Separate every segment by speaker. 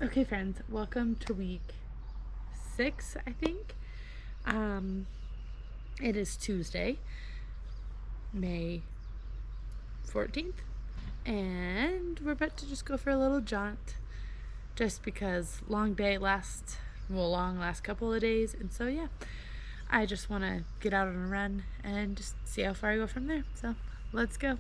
Speaker 1: Okay, friends, welcome to week 6, I think. It is Tuesday, May 14th, and we're about to just go for a little jaunt just because long last couple of days, and so yeah, I just want to get out on a run and just see how far I go from there. So let's go.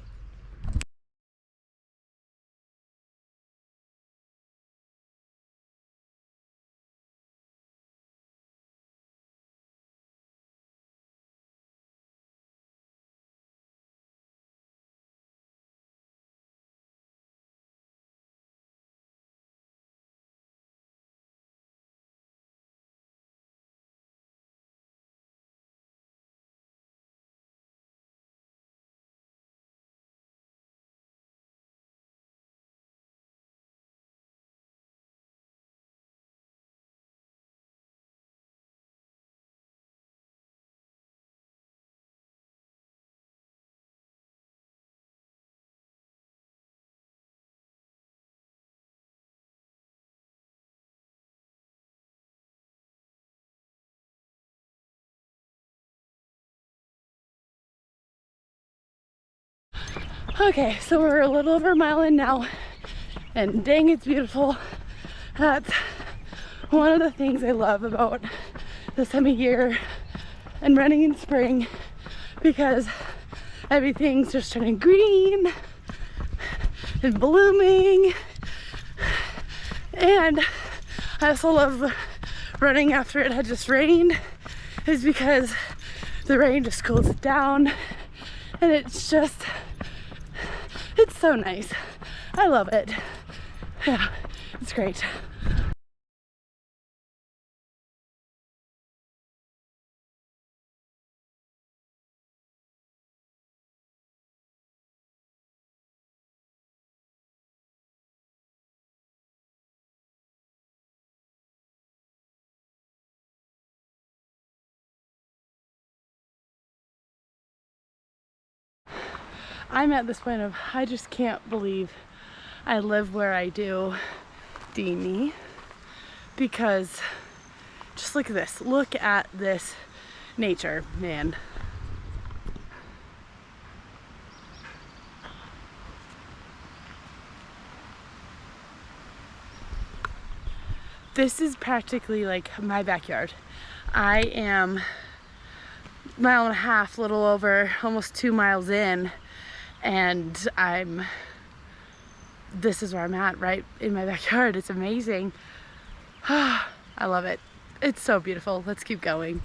Speaker 1: Okay, so we're a little over a mile in now, and dang, it's beautiful. That's one of the things I love about this time of year and running in spring, because everything's just turning green and blooming. And I also love running after it had just rained, is because the rain just cools it down, and it's so nice. I love it. Yeah, it's great. I'm at this point of, I just can't believe I live where I do, Deanie, because just look at this. Look at this nature, man. This is practically like my backyard. I am a mile and a half, little over, almost 2 miles in, and this is where I'm at, right in my backyard. It's amazing. I love it. It's so beautiful. Let's keep going.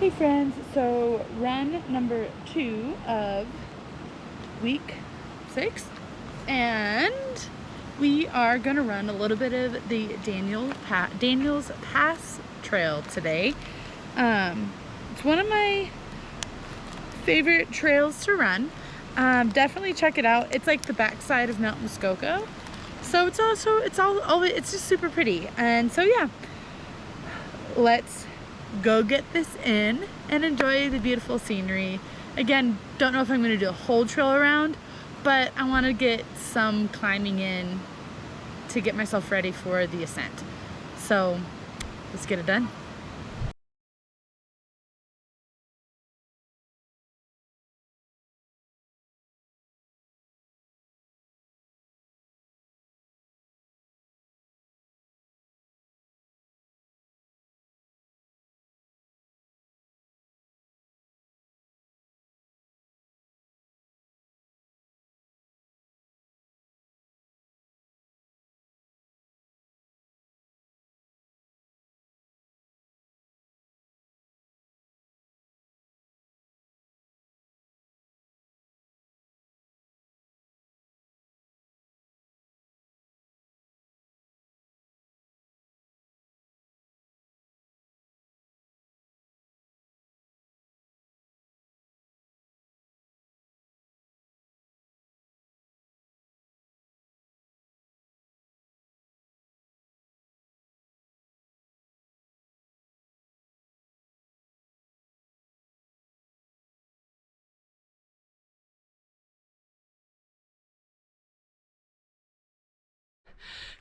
Speaker 1: Hey friends, so run number 2 of week 6, and we are going to run a little bit of the Daniels Pass Trail today. It's one of my favorite trails to run. Definitely check it out. It's like the backside of Mount Muskoka, so it's just super pretty. And so yeah, let's go get this in and enjoy the beautiful scenery. Again, don't know if I'm going to do a whole trail around, but I want to get some climbing in to get myself ready for the ascent. So let's get it done.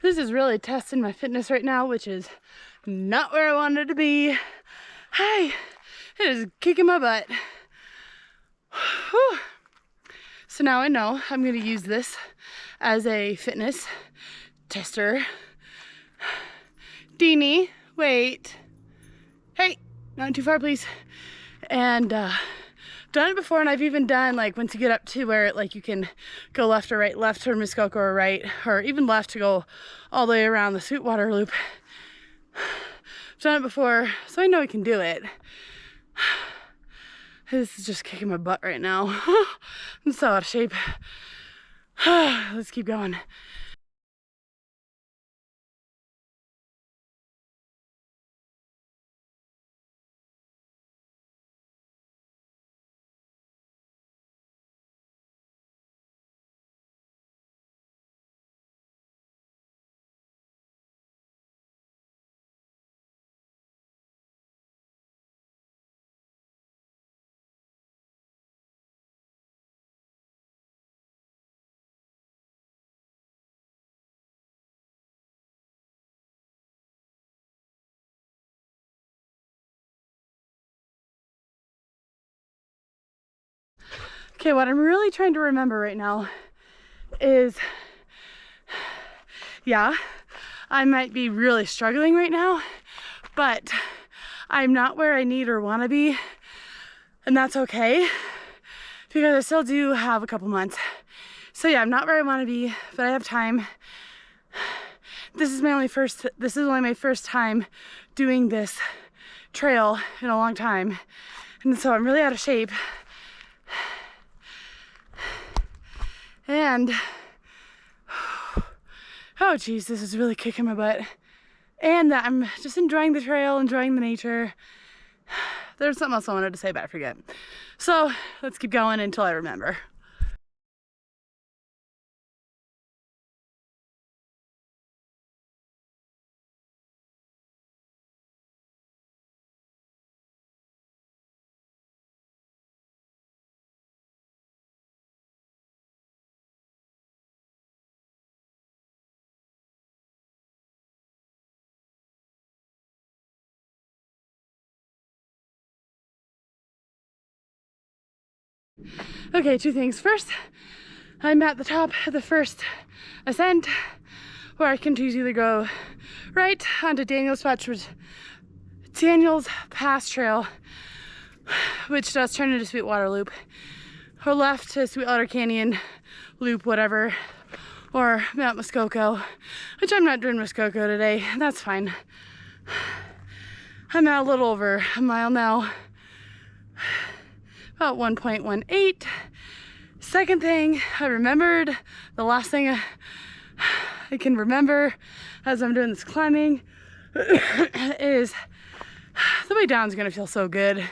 Speaker 1: This is really testing my fitness right now, which is not where I wanted to be. Hi, it is kicking my butt. Whew. So now I know I'm going to use this as a fitness tester. Deanie, wait. Hey, not too far, please. And done it before, and I've even done, like, once you get up to where like you can go left or right, left to Muskoka or right, or even left to go all the way around the Sweetwater Loop. I've done it before, so I know I can do it. This is just kicking my butt right now. I'm so out of shape. Let's keep going. Okay, what I'm really trying to remember right now is, yeah, I might be really struggling right now, but I'm not where I need or want to be, and that's okay, because I still do have a couple months. So yeah, I'm not where I want to be, but I have time. This is only my first time doing this trail in a long time, and so I'm really out of shape. And oh geez, this is really kicking my butt. And I'm just enjoying the trail, enjoying the nature. There's something else I wanted to say, but I forget. So let's keep going until I remember. Okay, two things. First, I'm at the top of the first ascent, where I can choose either go right onto Daniels Pass Trail, which does turn into Sweetwater Loop, or left to Sweetwater Canyon Loop, whatever, or Mount Muskoka, which I'm not doing Muskoka today. That's fine. I'm at a little over a mile now, about 1.18. Second thing I remembered, the last thing I can remember as I'm doing this climbing is the way down is gonna feel so good.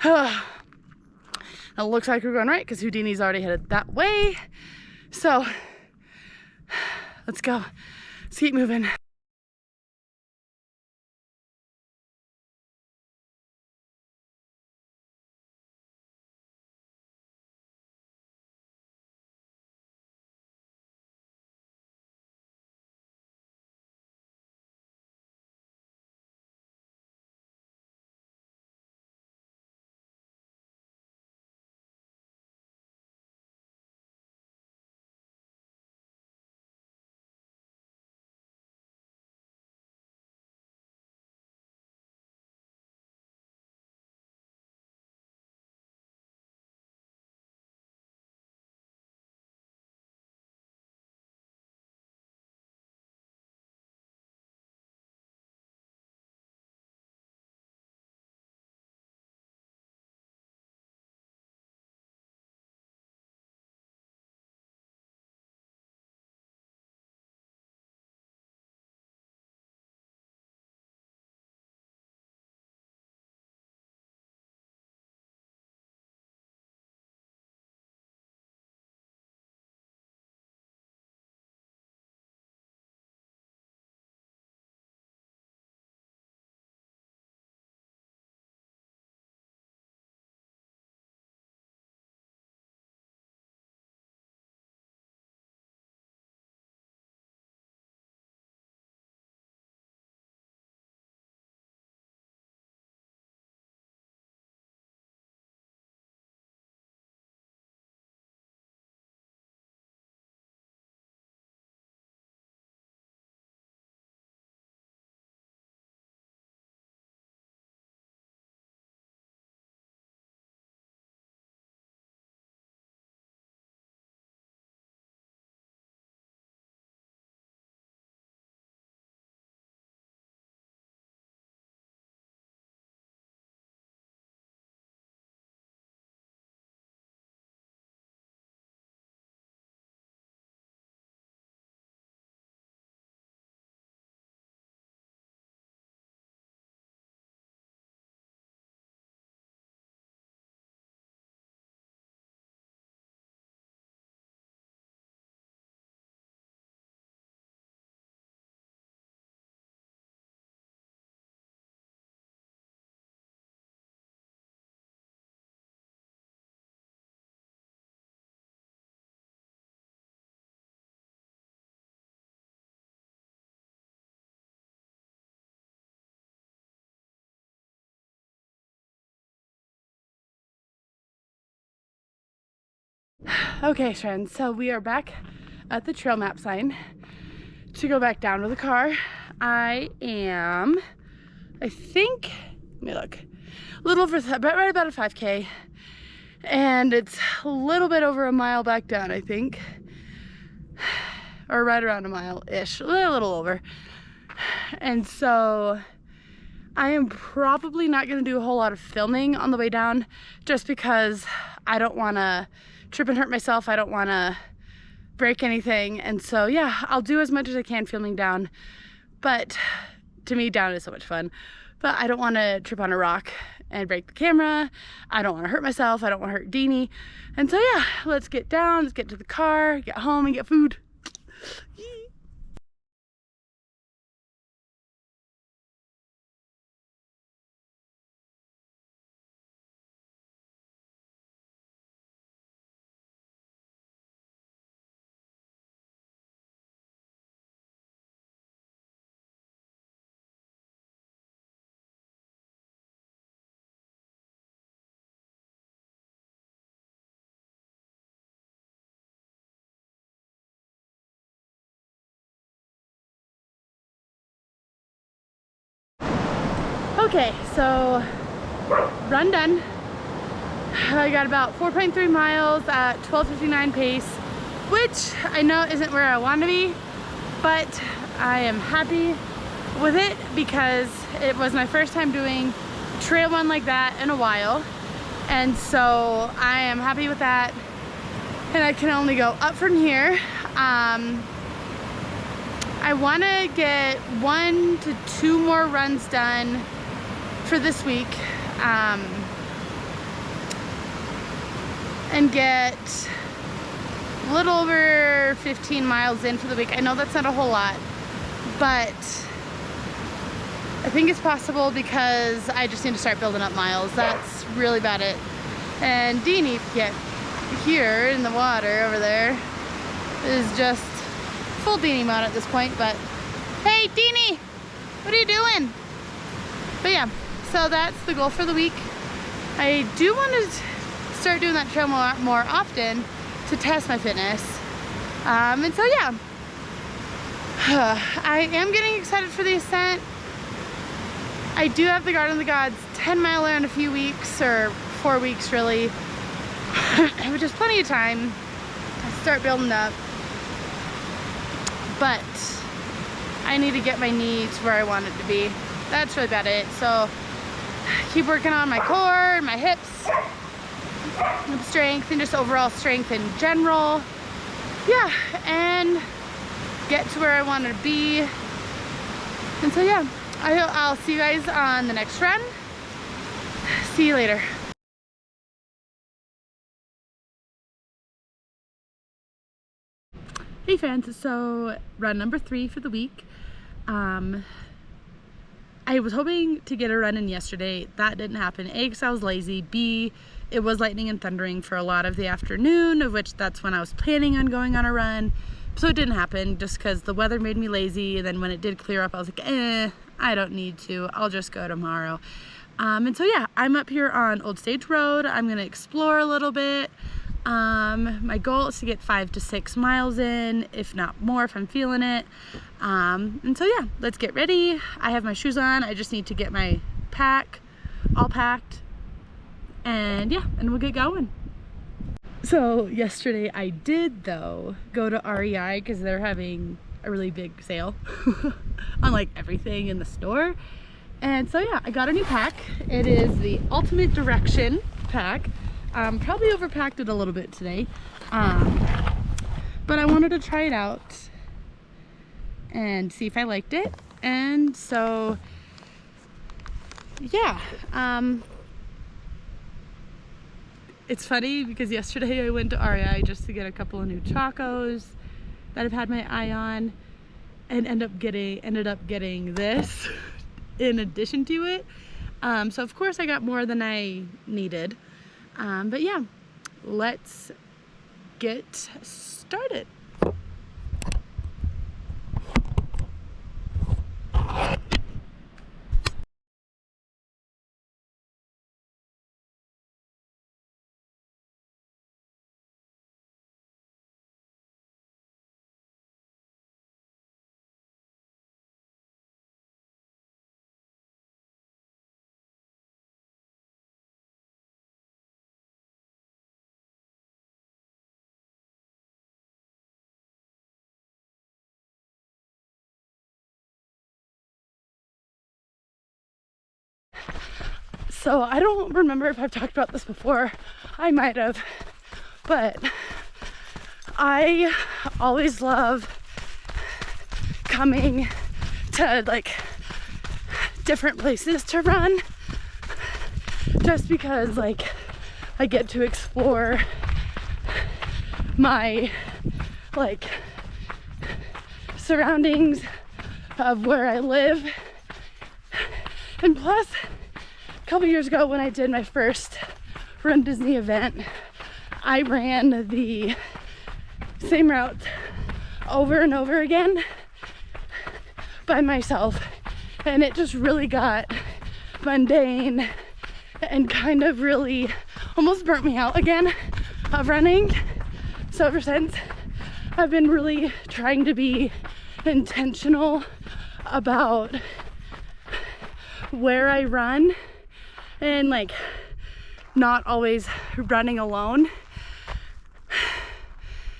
Speaker 1: It looks like we're going right because Houdini's already headed that way. So let's go. Let's keep moving. Okay, friends, so we are back at the trail map sign to go back down to the car. I think, let me look, a little over, right about a 5K, and it's a little bit over a mile back down, I think, or right around a mile-ish, a little over. And so I am probably not going to do a whole lot of filming on the way down just because I don't want to trip and hurt myself. I don't want to break anything. And so yeah, I'll do as much as I can filming down, but to me down is so much fun. But I don't want to trip on a rock and break the camera. I don't want to hurt myself. I don't want to hurt Deanie. And so yeah, let's get down, let's get to the car, get home and get food. Okay, so run done. I got about 4.3 miles at 12:59 pace, which I know isn't where I want to be, but I am happy with it because it was my first time doing a trail run like that in a while. And so I am happy with that. And I can only go up from here. I want to get 1 to 2 more runs done for this week. And get a little over 15 miles in for the week. I know that's not a whole lot, but I think it's possible because I just need to start building up miles. That's really about it. And Dee needs to get here in the water over there. Is just full Deanie mode at this point, but hey Deanie, what are you doing? But yeah, so that's the goal for the week. I do want to start doing that trail more often to test my fitness. And so yeah, I am getting excited for the ascent. I do have the Garden of the Gods 10-miler in a few weeks, or 4 weeks really, which is plenty of time to start building up. But I need to get my knee to where I want it to be. That's really about it. So keep working on my core, my hips, strength, and just overall strength in general. Yeah, and get to where I want to be. And so yeah, I'll see you guys on the next run. See you later. Hey friends, so run number 3 for the week. I was hoping to get a run in yesterday. That didn't happen. A, because I was lazy. B, it was lightning and thundering for a lot of the afternoon, of which that's when I was planning on going on a run. So it didn't happen just because the weather made me lazy. And then when it did clear up, I was like, I don't need to. I'll just go tomorrow. And so yeah, I'm up here on Old Stage Road. I'm gonna explore a little bit. My goal is to get 5 to 6 miles in, if not more, if I'm feeling it. And so yeah, let's get ready. I have my shoes on. I just need to get my pack all packed, and yeah, and we'll get going. So yesterday I did though go to REI because they're having a really big sale on like everything in the store. And so yeah, I got a new pack. It is the Ultimate Direction pack. Probably overpacked it a little bit today, but I wanted to try it out and see if I liked it. And so yeah, it's funny because yesterday I went to REI just to get a couple of new Chacos that I've had my eye on, and ended up getting this in addition to it. So of course I got more than I needed. But yeah, let's get started. So I don't remember if I've talked about this before. I might have, but I always love coming to like different places to run, just because like I get to explore my like surroundings of where I live. And plus, a couple years ago when I did my first Run Disney event, I ran the same route over and over again by myself, and it just really got mundane and kind of really almost burnt me out again of running. So ever since, I've been really trying to be intentional about where I run, and like not always running alone.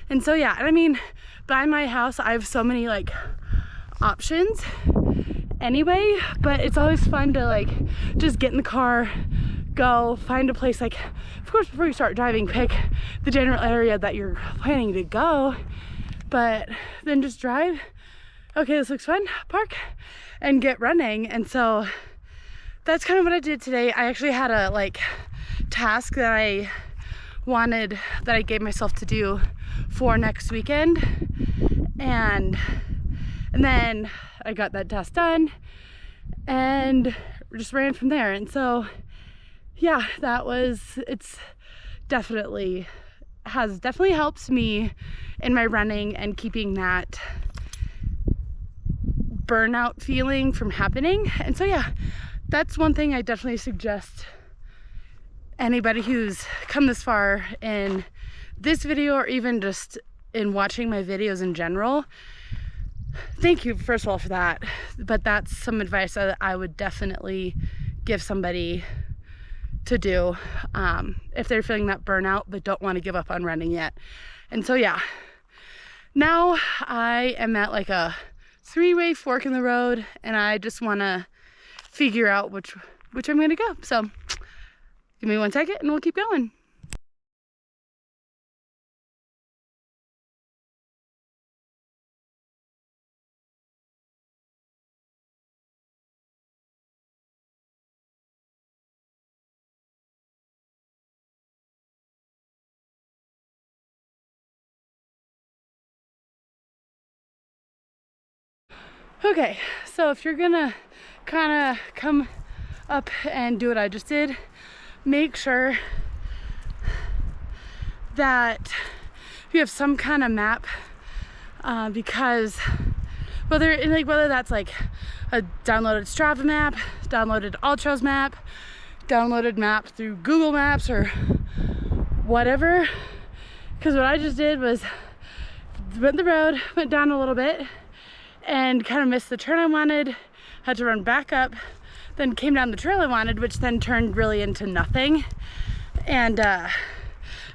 Speaker 1: And so yeah, I mean, by my house I have so many like options anyway, but it's always fun to like just get in the car, go find a place, like, of course, before you start driving, pick the general area that you're planning to go, but then just drive. Okay, this looks fun, park, and get running. And so that's kind of what I did today. I actually had a like task that I gave myself to do for next weekend, and then I got that task done and just ran from there. And so yeah, has definitely helped me in my running and keeping that burnout feeling from happening. And so yeah, that's one thing I definitely suggest anybody who's come this far in this video, or even just in watching my videos in general. Thank you, first of all, for that. But that's some advice that I would definitely give somebody to do if they're feeling that burnout but don't want to give up on running yet. And so yeah, now I am at like a 3-way fork in the road, and I just want to figure out which I'm gonna go. So give me 1 second and we'll keep going. Okay, so if you're gonna kind of come up and do what I just did, make sure that you have some kind of map, because whether that's like a downloaded Strava map, downloaded All Trails map, downloaded map through Google Maps or whatever, because what I just did was went the road, went down a little bit, and kind of missed the turn I wanted, had to run back up, then came down the trail I wanted, which then turned really into nothing. And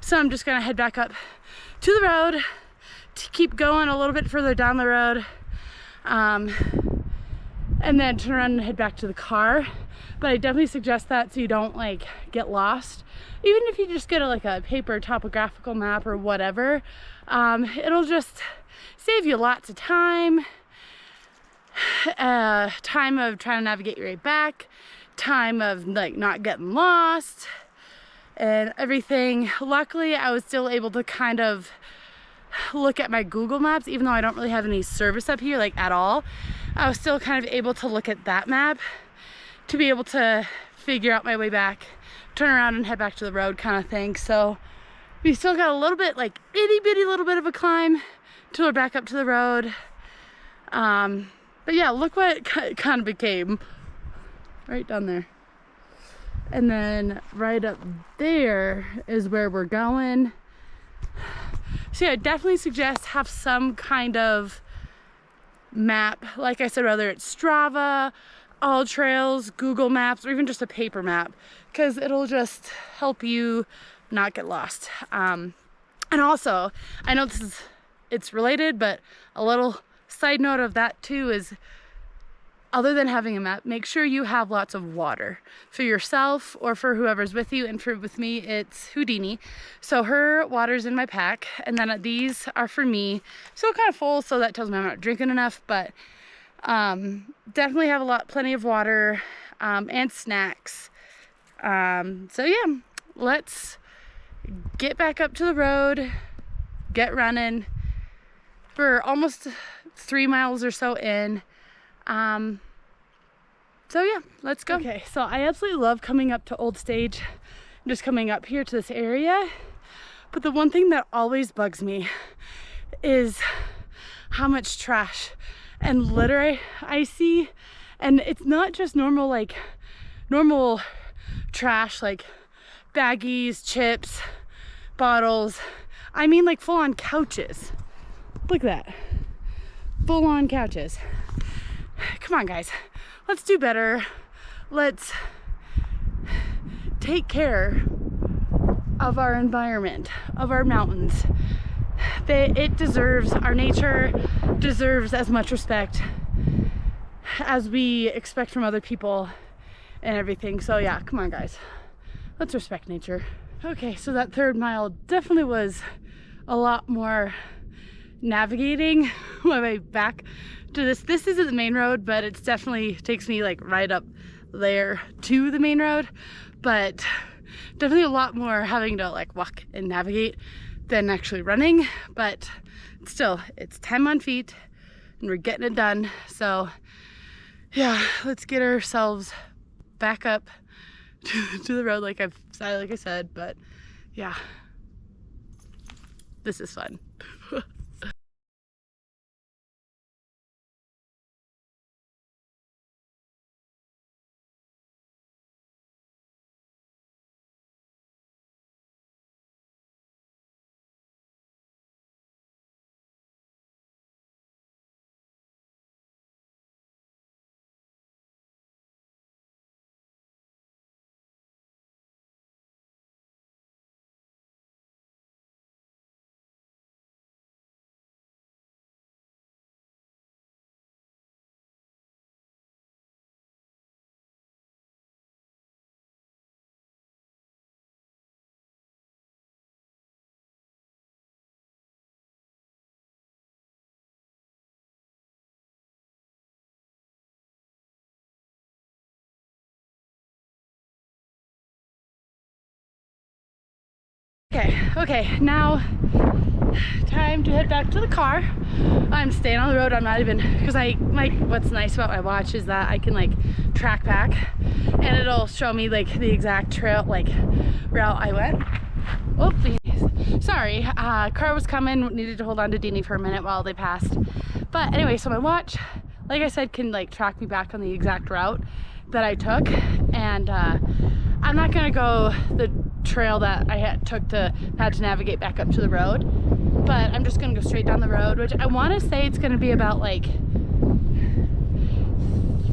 Speaker 1: so I'm just gonna head back up to the road to keep going a little bit further down the road, and then turn around and head back to the car. But I definitely suggest that so you don't like get lost. Even if you just get a paper topographical map or whatever, it'll just save you lots of time. Time of trying to navigate your way back, time of like not getting lost and everything. Luckily, I was still able to kind of look at my Google Maps, even though I don't really have any service up here like at all. I was still kind of able to look at that map to be able to figure out my way back, turn around and head back to the road kind of thing. So we still got a little bit, like itty bitty little bit of a climb till we're back up to the road. But yeah, look what it kind of became right down there. And then right up there is where we're going. So yeah, I definitely suggest have some kind of map. Like I said, whether it's Strava, All Trails, Google Maps, or even just a paper map, because it'll just help you not get lost. And also, I know it's related, but a little side note of that too is, other than having a map, make sure you have lots of water for yourself or for whoever's with you. And with me, it's Houdini. So her water's in my pack, and then these are for me. Still kind of full, so that tells me I'm not drinking enough, but definitely have plenty of water, and snacks. So yeah, let's get back up to the road, get running. We're almost 3 miles or so in. So yeah, let's go. Okay, so I absolutely love coming up to Old Stage, just coming up here to this area. But the one thing that always bugs me is how much trash and litter I see. And it's not just normal trash like baggies, chips, bottles. I mean like full-on couches. Look at that. Full-on couches. Come on, guys. Let's do better. Let's take care of our environment, of our mountains. It deserves, our nature deserves as much respect as we expect from other people and everything. So yeah, come on, guys. let's respect nature. Okay, so that third mile definitely was a lot more navigating my way back to this. This isn't the main road, but it's definitely takes me like right up there to the main road, but definitely a lot more having to like walk and navigate than actually running. But still, it's time on feet and we're getting it done. So yeah, let's get ourselves back up to the road like I said. But yeah, this is fun. Okay, now time to head back to the car. I'm staying on the road. I'm not even, because what's nice about my watch is that I can like track back and it'll show me like the exact trail, like route I went. Oh, please. Sorry, car was coming, needed to hold on to Deanie for a minute while they passed. But anyway, so my watch, like I said, can like track me back on the exact route that I took. And I'm not gonna go the trail that I had to navigate back up to the road, but I'm just gonna go straight down the road, which I want to say it's gonna be about like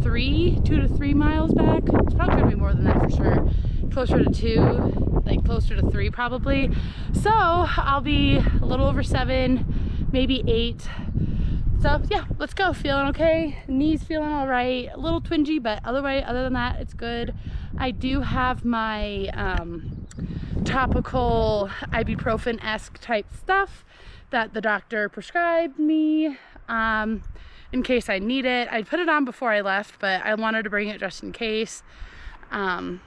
Speaker 1: 2 to 3 miles back. It's probably gonna be more than that for sure, closer to 2, like closer to 3 probably. So I'll be a little over 7, maybe 8. So yeah, let's go. Feeling okay, knees feeling all right, a little twingy, but other than that, it's good. I do have my topical ibuprofen-esque type stuff that the doctor prescribed me in case I need it. I put it on before I left, but I wanted to bring it just in case. Got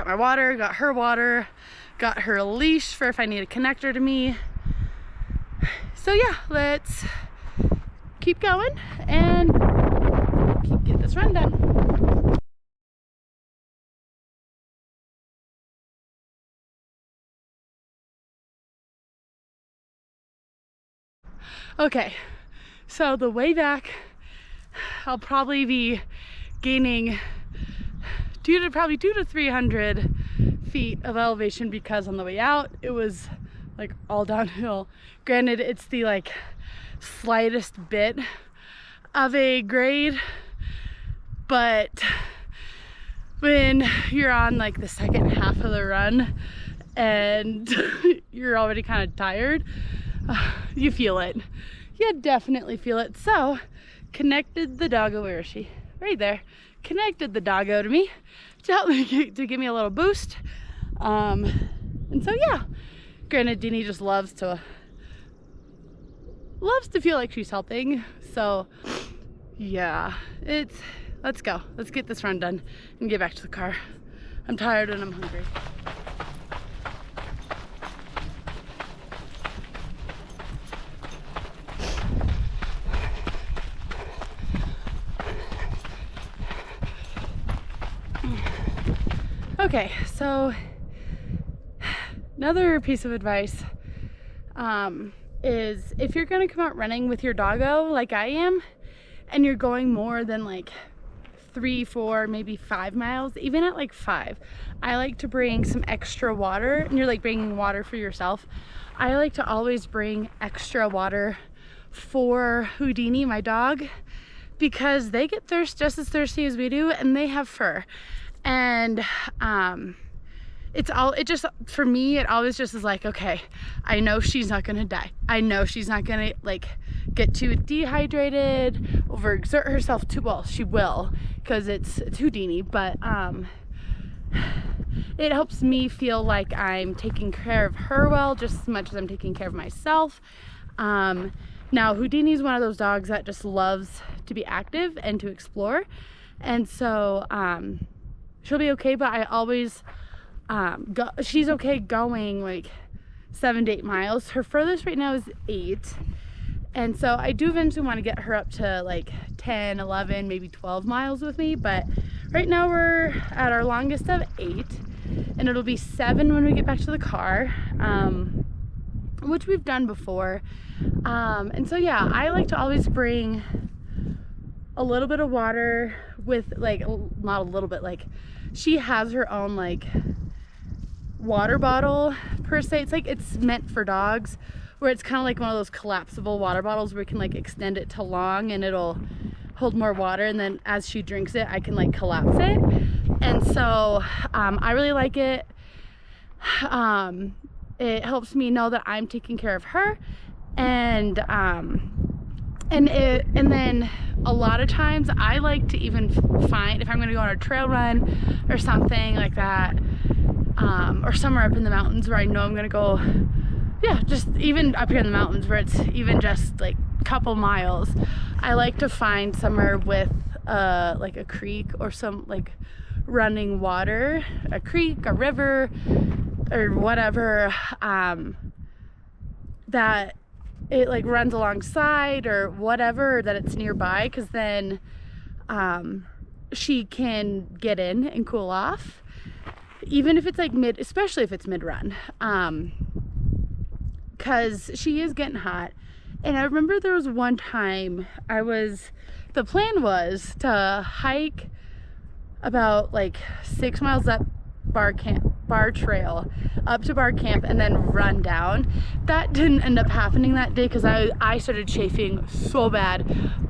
Speaker 1: my water, got her water, got her leash for if I need a connector to me. So yeah, let's keep going and get this run done. Okay, so the way back, I'll probably be gaining 200 to 300 feet of elevation, because on the way out, it was like all downhill. Granted, it's the like slightest bit of a grade, but when you're on like the second half of the run and you're already kind of tired, you feel it. You definitely feel it. So connected the doggo, where is she? Right there. Connected the doggo to me to help me to give me a little boost. And so yeah, granted, Deanie just loves to feel like she's helping. So yeah, let's go. Let's get this run done and get back to the car. I'm tired and I'm hungry. Okay, so another piece of advice is if you're gonna come out running with your doggo like I am, and you're going more than like 3, 4, maybe 5 miles, even at like 5, I like to bring some extra water. And you're like bringing water for yourself. I like to always bring extra water for Houdini, my dog, because they get just as thirsty as we do, and they have fur. And for me, it always just is like, okay, I know she's not gonna die. I know she's not gonna like get too dehydrated, overexert herself too. Well, she will, because it's Houdini, but it helps me feel like I'm taking care of her well, just as much as I'm taking care of myself. Now Houdini's one of those dogs that just loves to be active and to explore, and so she'll be okay, but I always she's okay going like 7 to 8 miles. Her furthest right now is 8, and so I do eventually want to get her up to like 10, 11, maybe 12 miles with me, but right now we're at our longest of 8, and it'll be 7 when we get back to the car, which we've done before. And so yeah, I like to always bring a little bit of water with, like, not a little bit, like she has her own like water bottle per se. It's like, it's meant for dogs, where it's kind of like one of those collapsible water bottles where you can like extend it to long and it'll hold more water, and then as she drinks it I can like collapse it. And so I really like it. It helps me know that I'm taking care of her, and then a lot of times I like to even find, if I'm going to go on a trail run or something like that, or somewhere up in the mountains where I know I'm going to go, yeah, just even up here in the mountains where it's even just like a couple miles, I like to find somewhere with like a creek or some like running water, a creek, a river, or whatever, that it like runs alongside or whatever, that it's nearby, because then she can get in and cool off, even if it's like especially if it's mid-run, because she is getting hot. And I remember there was one time the plan was to hike about like 6 miles up bar trail up to bar camp and then run down. That didn't end up happening that day because I started chafing so bad,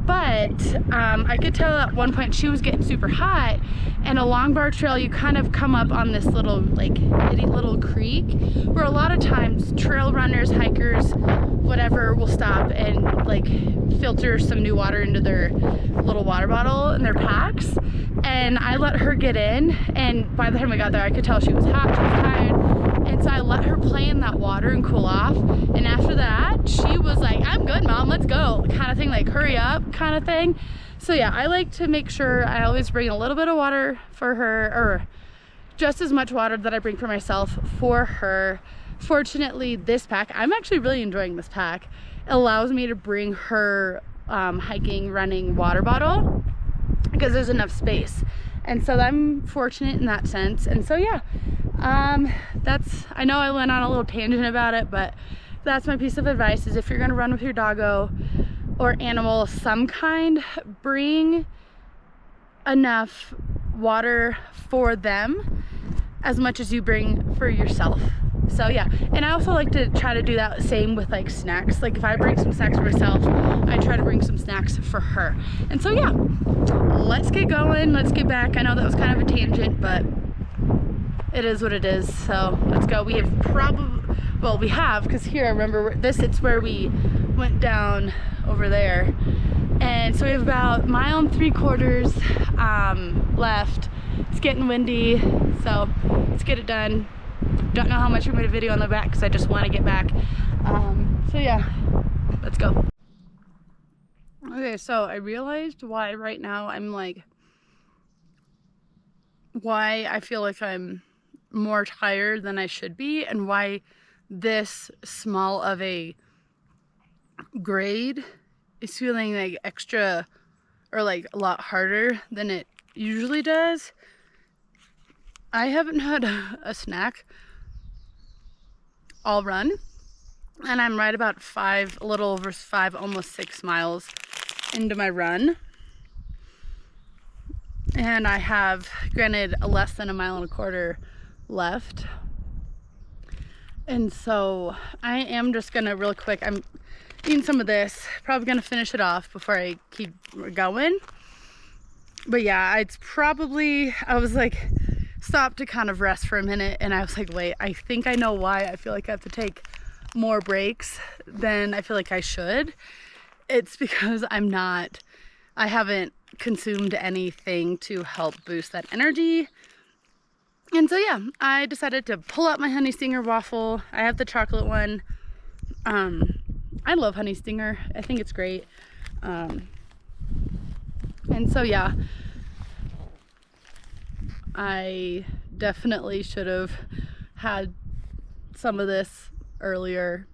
Speaker 1: but I could tell at one point she was getting super hot, and along bar trail you kind of come up on this little like itty little creek where a lot of times trail runners, hikers, whatever, will stop and like filter some new water into their little water bottle in their packs. And I let her get in, and by the time we got there I could tell she was hot, she was tired, and so I let her play in that water and cool off. And after that she was like, I'm good, Mom, let's go, kind of thing, like hurry up kind of thing. So yeah, I like to make sure I always bring a little bit of water for her, or just as much water that I bring for myself for her. Fortunately, this pack, I'm actually really enjoying this pack. It allows me to bring her hiking, running water bottle because there's enough space, and so I'm fortunate in that sense. And so yeah, I know I went on a little tangent about it, but that's my piece of advice, is if you're gonna run with your doggo or animal of some kind, bring enough water for them as much as you bring for yourself. So yeah, and I also like to try to do that same with like snacks. Like if I bring some snacks for myself, I try to bring some snacks for her. And so yeah, let's get going, let's get back. I know that was kind of a tangent, but it is what it is. So let's go. We have because here, I remember it's where we went down over there, and so we have about 1.75 miles left. It's getting windy, so let's get it done. Don't know how much I'm going to video on the back because I just want to get back. So yeah, let's go. Okay, so I realized why right now why I feel like I'm more tired than I should be, and why this small of a grade is feeling like extra, or like a lot harder than it usually does. I haven't had a snack all run, and I'm right about 5, a little over 5, almost 6 miles into my run, and I have, granted, less than 1.25 miles left. And so I am just gonna, real quick, I'm eating some of this, probably gonna finish it off before I keep going. But yeah, it's probably, I was like, stopped to kind of rest for a minute, and I was like, wait, I think I know why I feel like I have to take more breaks than I feel like I should. It's because I haven't consumed anything to help boost that energy. And so yeah, I decided to pull out my honey stinger waffle. I have the chocolate one. I love honey stinger. I think it's great. And so yeah, I definitely should have had some of this earlier,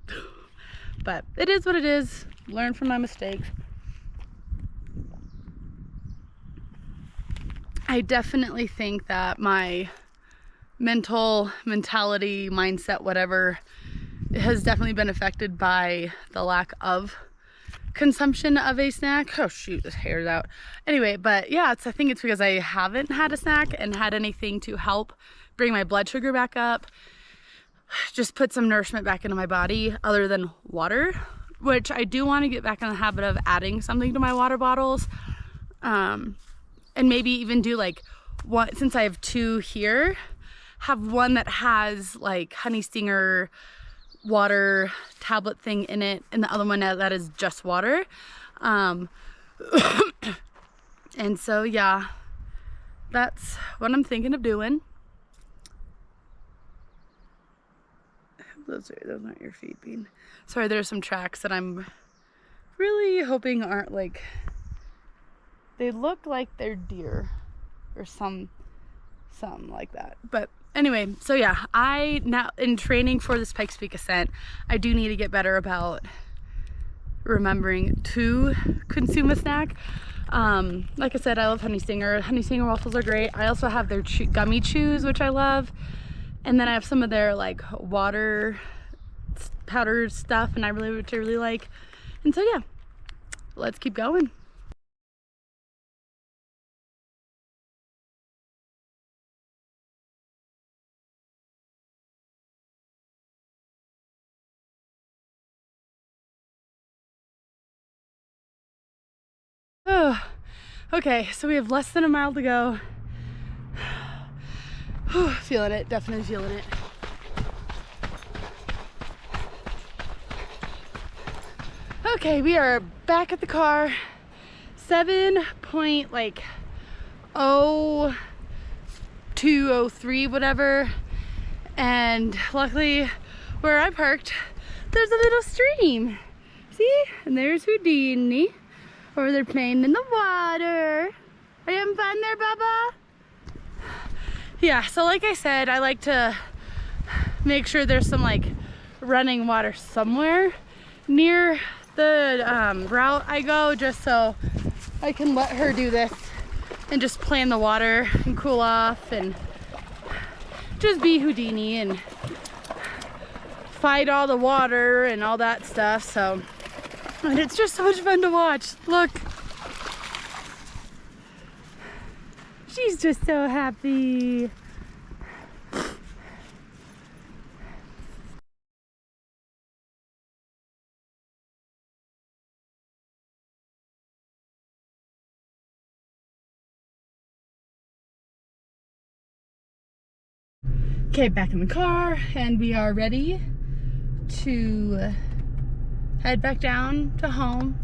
Speaker 1: but it is what it is. Learn from my mistakes. I definitely think that my mentality, mindset, whatever, has definitely been affected by the lack of consumption of a snack. Oh shoot, this hair's out. Anyway, but yeah, I think it's because I haven't had a snack and had anything to help bring my blood sugar back up, just put some nourishment back into my body other than water, which I do want to get back in the habit of adding something to my water bottles. And maybe even do like one, since I have two here, have one that has like honey stinger water tablet thing in it, and the other one that is just water. And so yeah, that's what I'm thinking of doing. Those aren't your feet, Bean. Sorry, there's some tracks that I'm really hoping aren't like, they look like they're deer or something like that. But anyway, so yeah, I now in training for this Pikes Peak Ascent, I do need to get better about remembering to consume a snack. Like I said, I love honey stinger. Honey stinger waffles are great. I also have their gummy chews, which I love. And then I have some of their like water powder stuff, and which I really like. And so yeah, let's keep going. Oh, okay, so we have less than a mile to go. Feeling it, definitely feeling it. Okay, we are back at the car. 7.0203 whatever, and luckily where I parked there's a little stream. See? And there's Houdini over there playing in the water. Are you having fun there, Bubba? Yeah, so like I said, I like to make sure there's some like running water somewhere near the route I go, just so I can let her do this and just play in the water and cool off and just be Houdini and fight all the water and all that stuff. So, and it's just so much fun to watch. Look, she's just so happy. Okay, back in the car, and we are ready to head back down to home,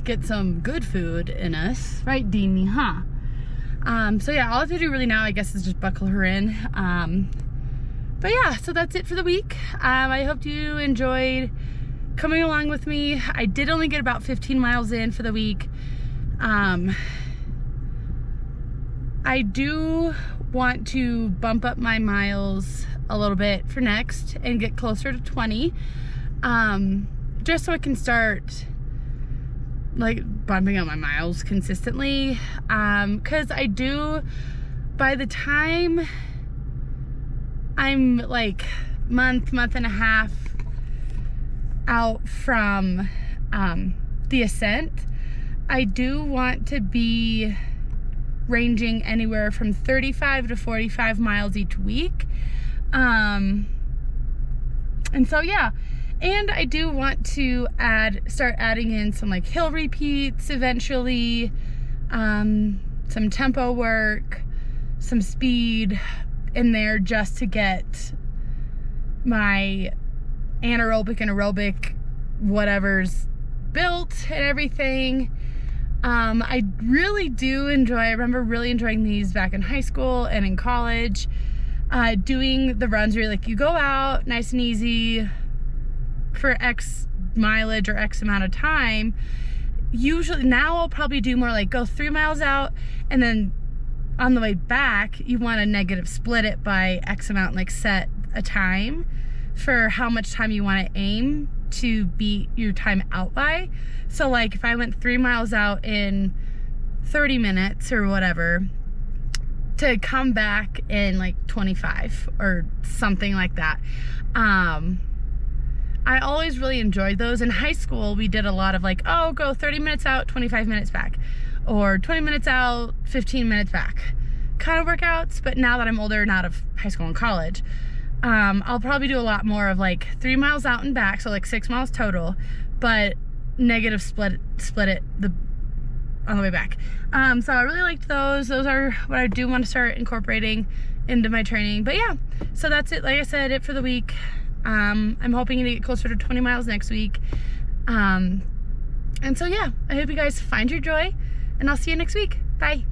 Speaker 1: get some good food in us, right, Deanie, huh? So yeah, all I have to do really now, I guess, is just buckle her in. But yeah, so that's it for the week. I hope you enjoyed coming along with me. I did only get about 15 miles in for the week. I do want to bump up my miles a little bit for next and get closer to 20, just so I can start like bumping up my miles consistently, because I do, by the time I'm like month and a half out from the ascent, I do want to be ranging anywhere from 35 to 45 miles each week. And so yeah, and I do want to start adding in some like hill repeats eventually, some tempo work, some speed in there, just to get my anaerobic and aerobic whatever's built and everything. I really do enjoy, I remember really enjoying these back in high school and in college. Doing the runs where like you go out nice and easy for X mileage or X amount of time. Usually now I'll probably do more like go 3 miles out, and then on the way back you want to negative split it by X amount, like set a time for how much time you want to aim to beat your time out by. So like if I went 3 miles out in 30 minutes or whatever, to come back in like 25 or something like that. I always really enjoyed those. In high school, we did a lot of like, oh, go 30 minutes out, 25 minutes back, or 20 minutes out, 15 minutes back kind of workouts. But now that I'm older and out of high school and college, I'll probably do a lot more of like 3 miles out and back, so like 6 miles total, but negative split it on the way back. So I really liked those. Those are what I do want to start incorporating into my training. But yeah, so that's it. Like I said, it for the week. I'm hoping to get closer to 20 miles next week. And so yeah, I hope you guys find your joy, and I'll see you next week. Bye.